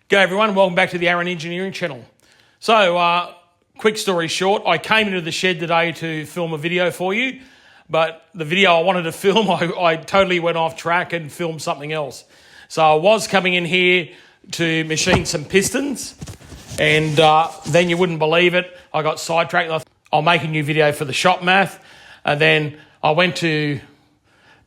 G'day everyone, welcome back to the Aaron Engineering channel. So, quick story short, I came into the shed today to film a video for you, but the video I wanted to film, I totally went off track and filmed something else. So I was coming in here to machine some pistons, and then you wouldn't believe it, I got sidetracked. I thought, I'll make a new video for the shop math, and then I went to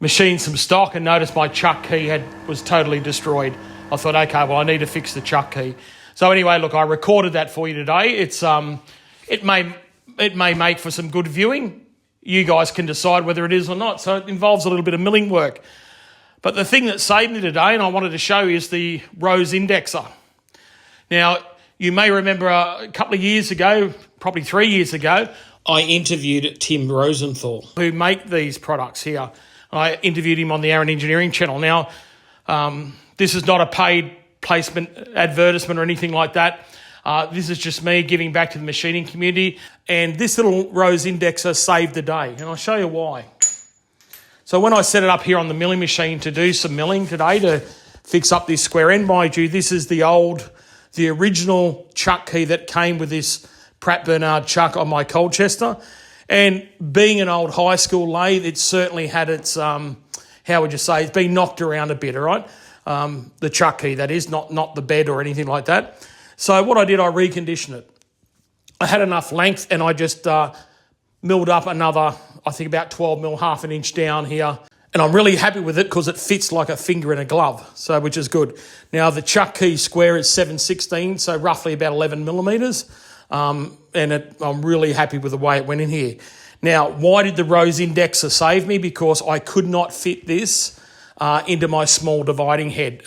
machine some stock and noticed my chuck key was totally destroyed. I thought, okay, well, I need to fix the chuck key. So anyway, look, I recorded that for you today. It may make for some good viewing. You guys can decide whether it is or not. So it involves a little bit of milling work. But the thing that saved me today, and I wanted to show, is the rose indexer. Now, you may remember a couple of years ago, probably 3 years ago, I interviewed Timm Rosenthal, who make these products here. I interviewed him on the Aaron Engineering channel. Now, this is not a paid placement advertisement or anything like that. This is just me giving back to the machining community. And this little rose indexer saved the day. And I'll show you why. So when I set it up here on the milling machine to do some milling today to fix up this square end, mind you, this is the original chuck key that came with this Pratt Bernard chuck on my Colchester. And being an old high school lathe, it certainly had its, how would you say, it's been knocked around a bit, all right? The chuck key, that is, not the bed or anything like that. So what I did, I reconditioned it. I had enough length and I just milled up another, I think about 12 mil, half an inch down here. And I'm really happy with it because it fits like a finger in a glove, so which is good. Now the chuck key square is 7/16, so roughly about 11 millimeters. I'm really happy with the way it went in here. Now, why did the rose indexer save me? Because I could not fit this into my small dividing head.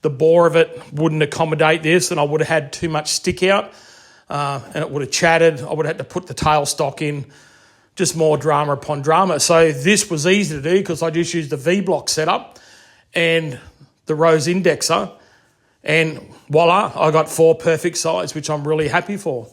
The bore of it wouldn't accommodate this, and I would have had too much stick out, and it would have chatted. I would have had to put the tailstock in, just more drama upon drama. So this was easy to do because I just used the V-block setup and the rose indexer, and voila, I got 4 perfect sides, which I'm really happy for.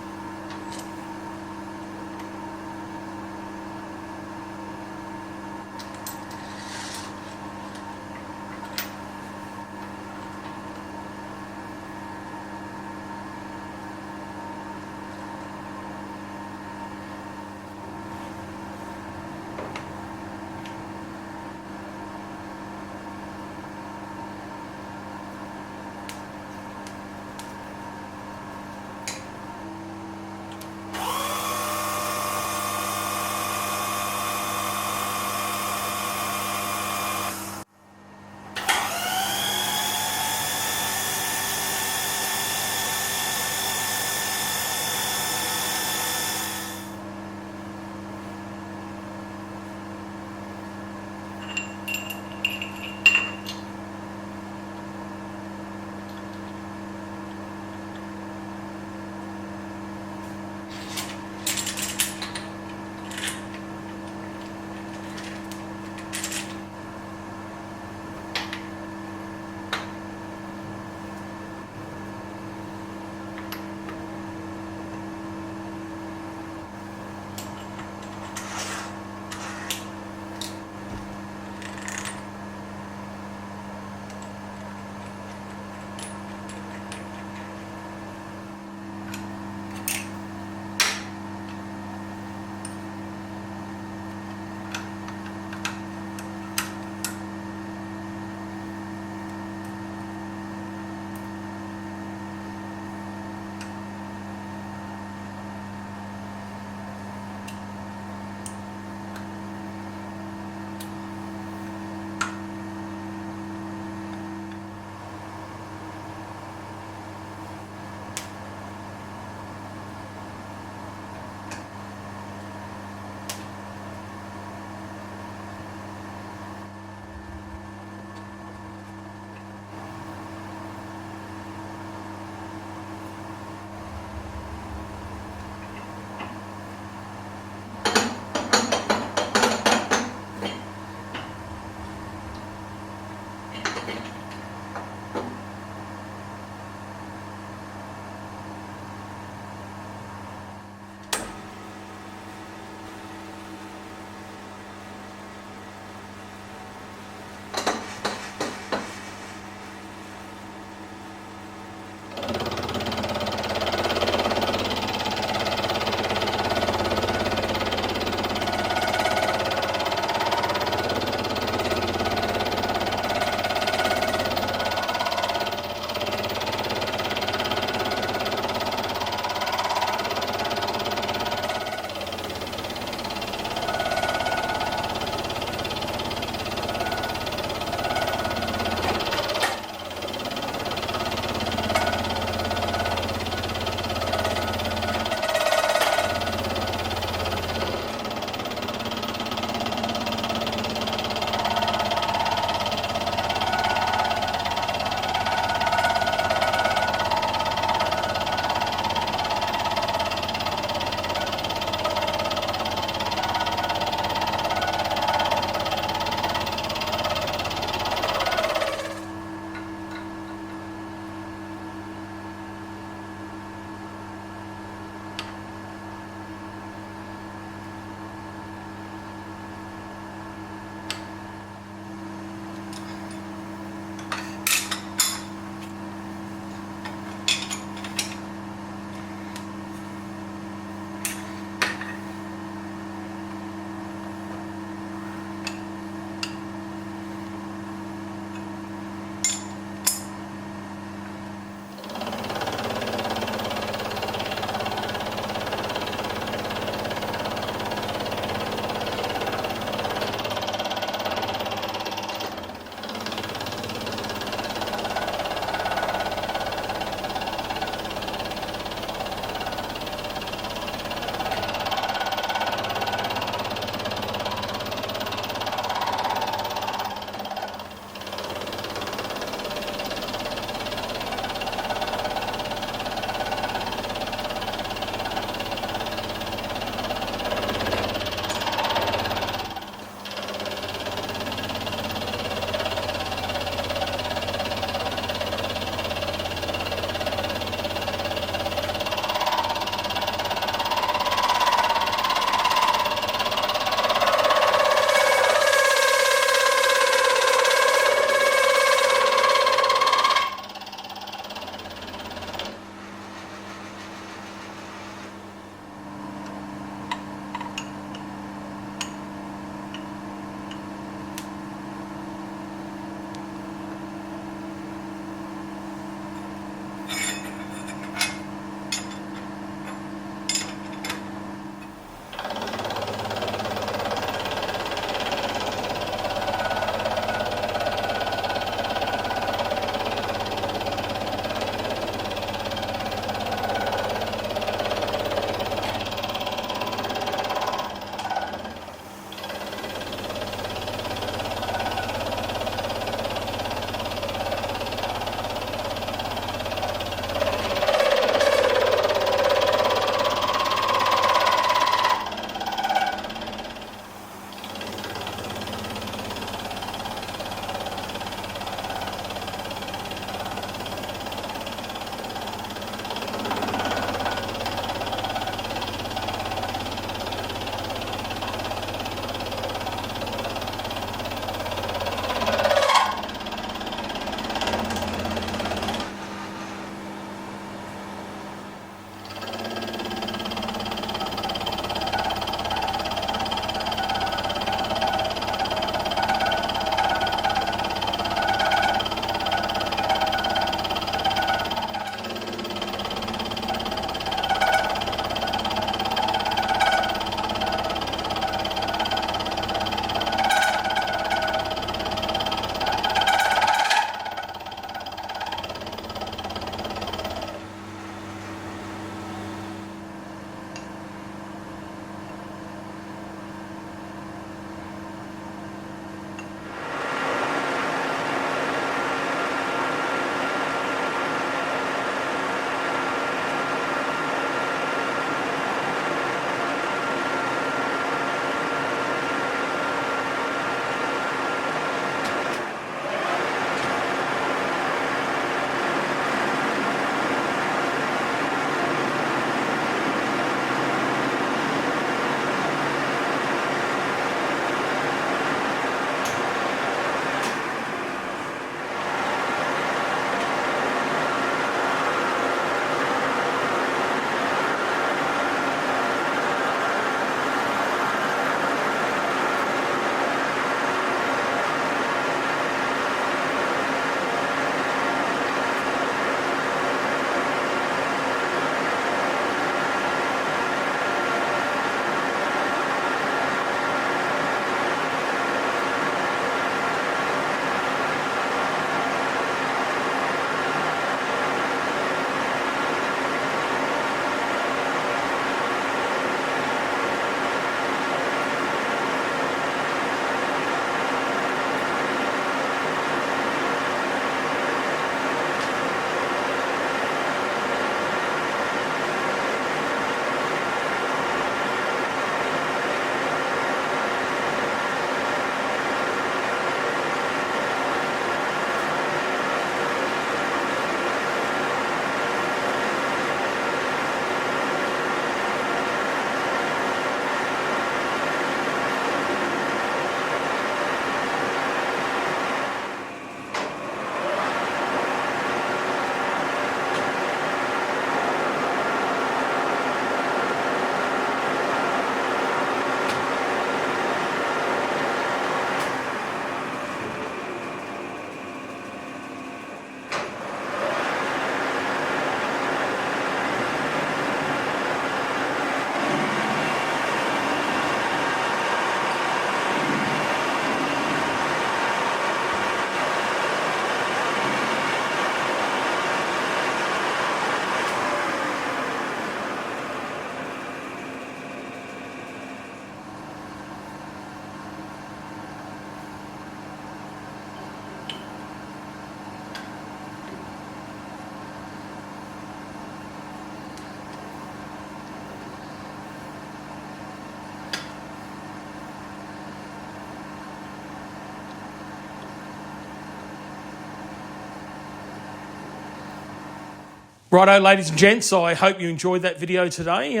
Righto, ladies and gents, I hope you enjoyed that video today.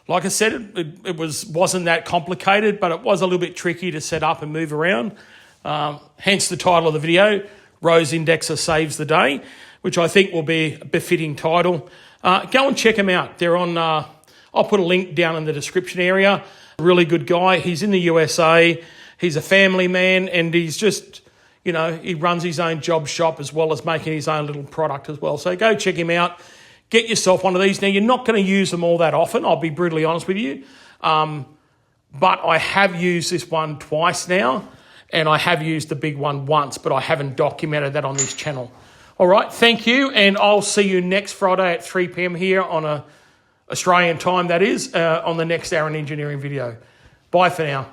Like I said, it wasn't that complicated, but it was a little bit tricky to set up and move around. Hence the title of the video, Rose Indexer Saves the Day, which I think will be a befitting title. Go and check him out. They're on, I'll put a link down in the description area. Really good guy. He's in the USA. He's a family man, and he's just, you know, he runs his own job shop as well as making his own little product as well. So go check him out. Get yourself one of these. Now, you're not going to use them all that often, I'll be brutally honest with you. But I have used this one twice now, and I have used the big one once, but I haven't documented that on this channel. All right, thank you, and I'll see you next Friday at 3 p.m. here on Australian time, that is, on the next Aaron Engineering video. Bye for now.